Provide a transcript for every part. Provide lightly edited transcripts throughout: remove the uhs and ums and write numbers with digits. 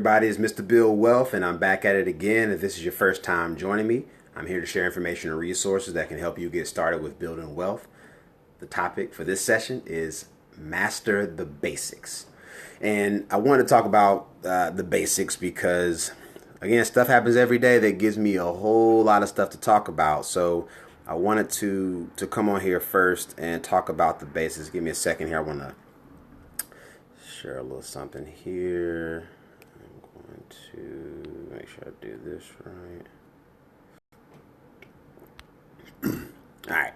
Everybody, is Mr. BuildWealth, and I'm back at it again. If this is your first time joining me, I'm here to share information and resources that can help you get started with building wealth. The topic for this session is master the basics. And I want to talk about the basics because, again, stuff happens every day that gives me a whole lot of stuff to talk about. So I wanted to come on here first and talk about the basics. Give me a second here. I want to share a little something here. To make sure I do this right. All right.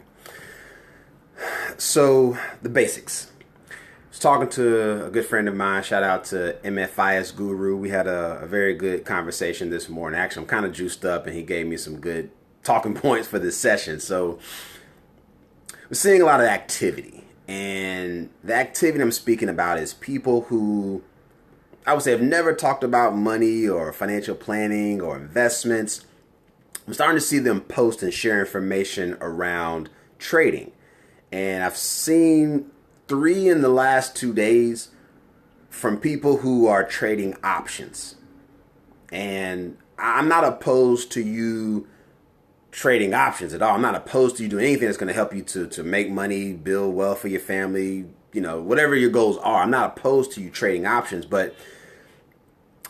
So the basics. I was talking to a good friend of mine. Shout out to MFIS Guru. We had a very good conversation this morning. Actually, I'm kind of juiced up, and he gave me some good talking points for this session. So we're seeing a lot of activity, and the activity I'm speaking about is people who I would say have never talked about money or financial planning or investments. I'm starting to see them post and share information around trading. And I've seen 3 in the last 2 days from people who are trading options. And I'm not opposed to you trading options at all. I'm not opposed to you doing anything that's going to help you to make money, build wealth for your family, whatever your goals are. I'm not opposed to you trading options, but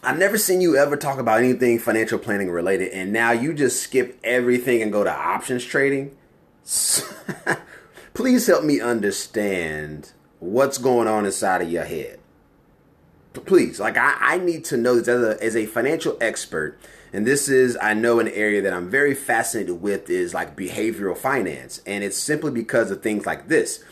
I've never seen you ever talk about anything financial planning related, and now you just skip everything and go to options trading. Please help me understand what's going on inside of your head. Please, I need to know this as a financial expert, and this is, I know, an area that I'm very fascinated with is like behavioral finance, and it's simply because of things like this.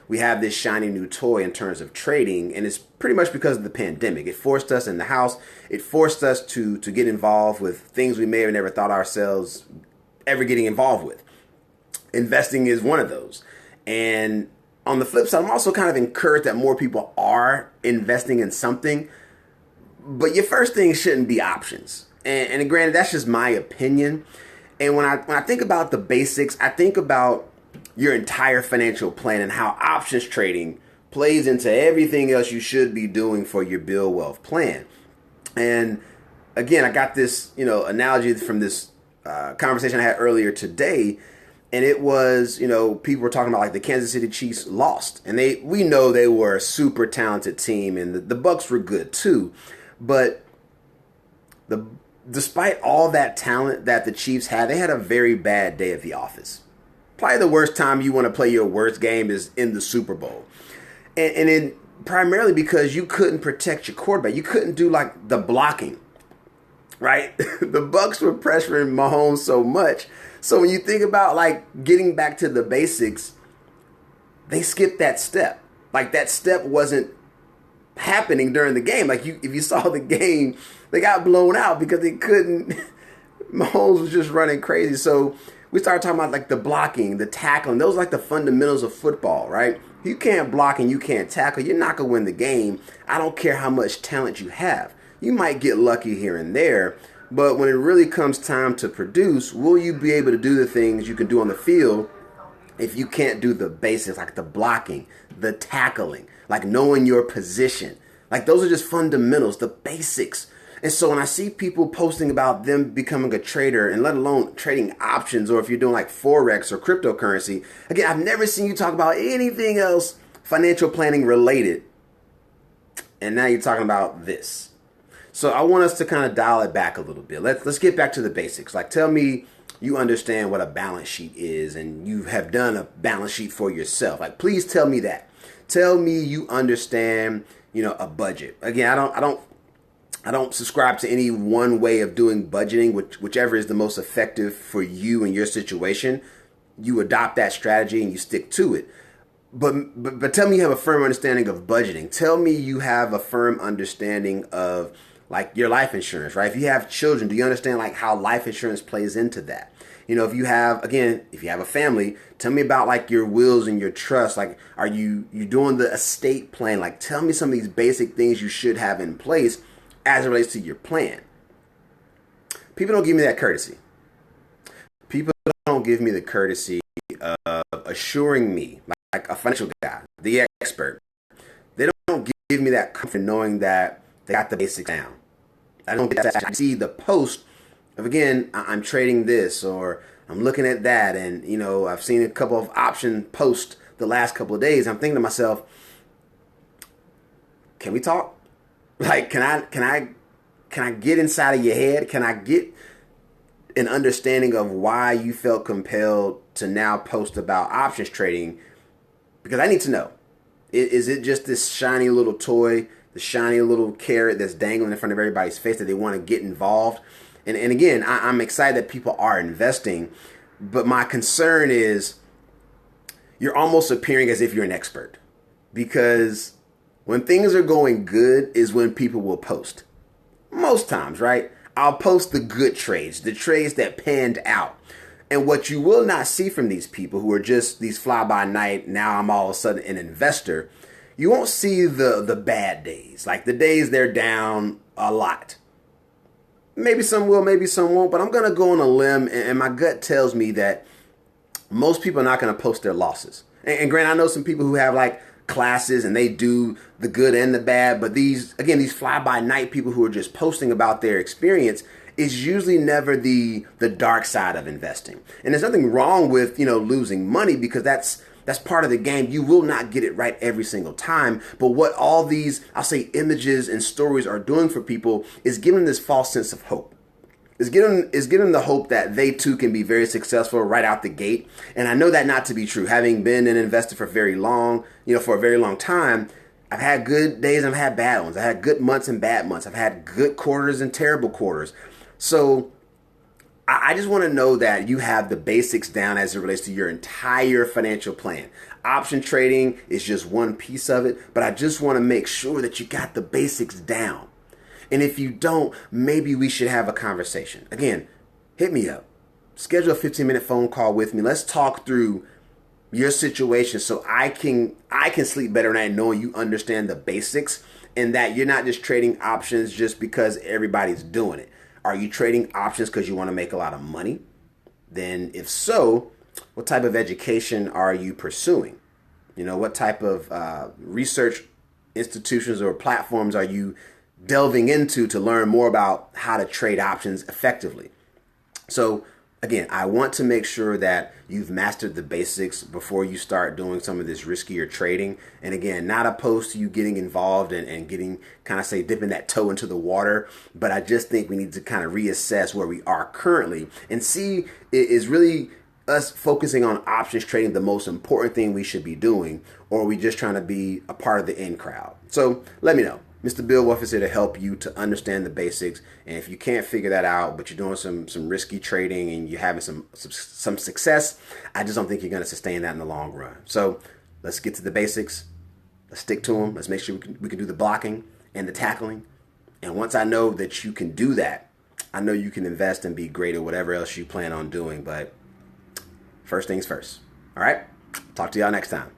We have this shiny new toy in terms of trading, and it's pretty much because of the pandemic. It forced us in the house. It forced us to get involved with things we may have never thought ourselves ever getting involved with. Investing is one of those. And on the flip side, I'm also kind of encouraged that more people are investing in something. But your first thing shouldn't be options. And granted, that's just my opinion. And when I think about the basics, I think about your entire financial plan and how options trading plays into everything else you should be doing for your build wealth plan. And again, I got this, analogy from this conversation I had earlier today, and it was, people were talking about like the Kansas City Chiefs lost, and we know they were a super talented team, and the Bucks were good too, but despite all that talent that the Chiefs had, they had a very bad day at the office. Probably the worst time you want to play your worst game is in the Super Bowl. And primarily because you couldn't protect your quarterback. You couldn't do like the blocking, right? The Bucks were pressuring Mahomes so much. So when you think about like getting back to the basics, they skipped that step. Like that step wasn't happening during the game. Like if you saw the game, they got blown out because they couldn't. Mahomes was just running crazy. So we started talking about like the blocking, the tackling. Those are like the fundamentals of football, right? You can't block and you can't tackle. You're not going to win the game. I don't care how much talent you have. You might get lucky here and there, but when it really comes time to produce, will you be able to do the things you can do on the field if you can't do the basics, like the blocking, the tackling, like knowing your position? Like those are just fundamentals, the basics. And so when I see people posting about them becoming a trader, and let alone trading options, or if you're doing like Forex or cryptocurrency, again, I've never seen you talk about anything else financial planning related. And now you're talking about this. So I want us to kind of dial it back a little bit. Let's get back to the basics. Like tell me you understand what a balance sheet is and you have done a balance sheet for yourself. Like please tell me that. Tell me you understand, a budget. Again, I don't subscribe to any one way of doing budgeting, whichever is the most effective for you and your situation. You adopt that strategy and you stick to it. But tell me you have a firm understanding of budgeting. Tell me you have a firm understanding of like your life insurance, right? If you have children, do you understand like how life insurance plays into that? If you have a family, tell me about like your wills and your trust. Like, are you doing the estate plan? Like, tell me some of these basic things you should have in place as it relates to your plan. People don't give me that courtesy. People don't give me the courtesy of assuring me, like a financial guy, the expert. They don't give me that comfort knowing that they got the basics down. I don't get to see the post of, again, I'm trading this or I'm looking at that. And, I've seen a couple of option posts the last couple of days. I'm thinking to myself, can we talk? Like, can I get inside of your head? Can I get an understanding of why you felt compelled to now post about options trading? Because I need to know. Is it just this shiny little toy, the shiny little carrot that's dangling in front of everybody's face that they want to get involved? And again, I'm excited that people are investing, but my concern is you're almost appearing as if you're an expert. Because when things are going good is when people will post. Most times, right? I'll post the good trades, the trades that panned out. And what you will not see from these people who are just these fly-by-night, now I'm all of a sudden an investor, you won't see the bad days, like the days they're down a lot. Maybe some will, maybe some won't, but I'm going to go on a limb, and my gut tells me that most people are not going to post their losses. And granted, I know some people who have like classes and they do the good and the bad, but these fly-by-night people who are just posting about their experience is usually never the dark side of investing. And there's nothing wrong with, losing money, because that's part of the game. You will not get it right every single time. But what all these, I'll say, images and stories are doing for people is giving this false sense of hope. Is giving the hope that they too can be very successful right out the gate. And I know that not to be true. Having been an investor for very long, for a very long time, I've had good days and I've had bad ones. I had good months and bad months. I've had good quarters and terrible quarters. So I just want to know that you have the basics down as it relates to your entire financial plan. Option trading is just one piece of it, but I just want to make sure that you got the basics down. And if you don't, maybe we should have a conversation. Again, hit me up. Schedule a 15-minute phone call with me. Let's talk through your situation so I can sleep better at night knowing you understand the basics and that you're not just trading options just because everybody's doing it. Are you trading options because you want to make a lot of money? Then if so, what type of education are you pursuing? What type of research institutions or platforms are you delving into to learn more about how to trade options effectively? So again, I want to make sure that you've mastered the basics before you start doing some of this riskier trading. And again, not opposed to you getting involved and getting dipping that toe into the water. But I just think we need to kind of reassess where we are currently and see, is really us focusing on options trading the most important thing we should be doing, or are we just trying to be a part of the in crowd? So let me know. Mr. BuildWealth is here to help you to understand the basics. And if you can't figure that out, but you're doing some risky trading and you're having some success, I just don't think you're going to sustain that in the long run. So let's get to the basics. Let's stick to them. Let's make sure we can do the blocking and the tackling. And once I know that you can do that, I know you can invest and be great at whatever else you plan on doing. But first things first. All right? Talk to y'all next time.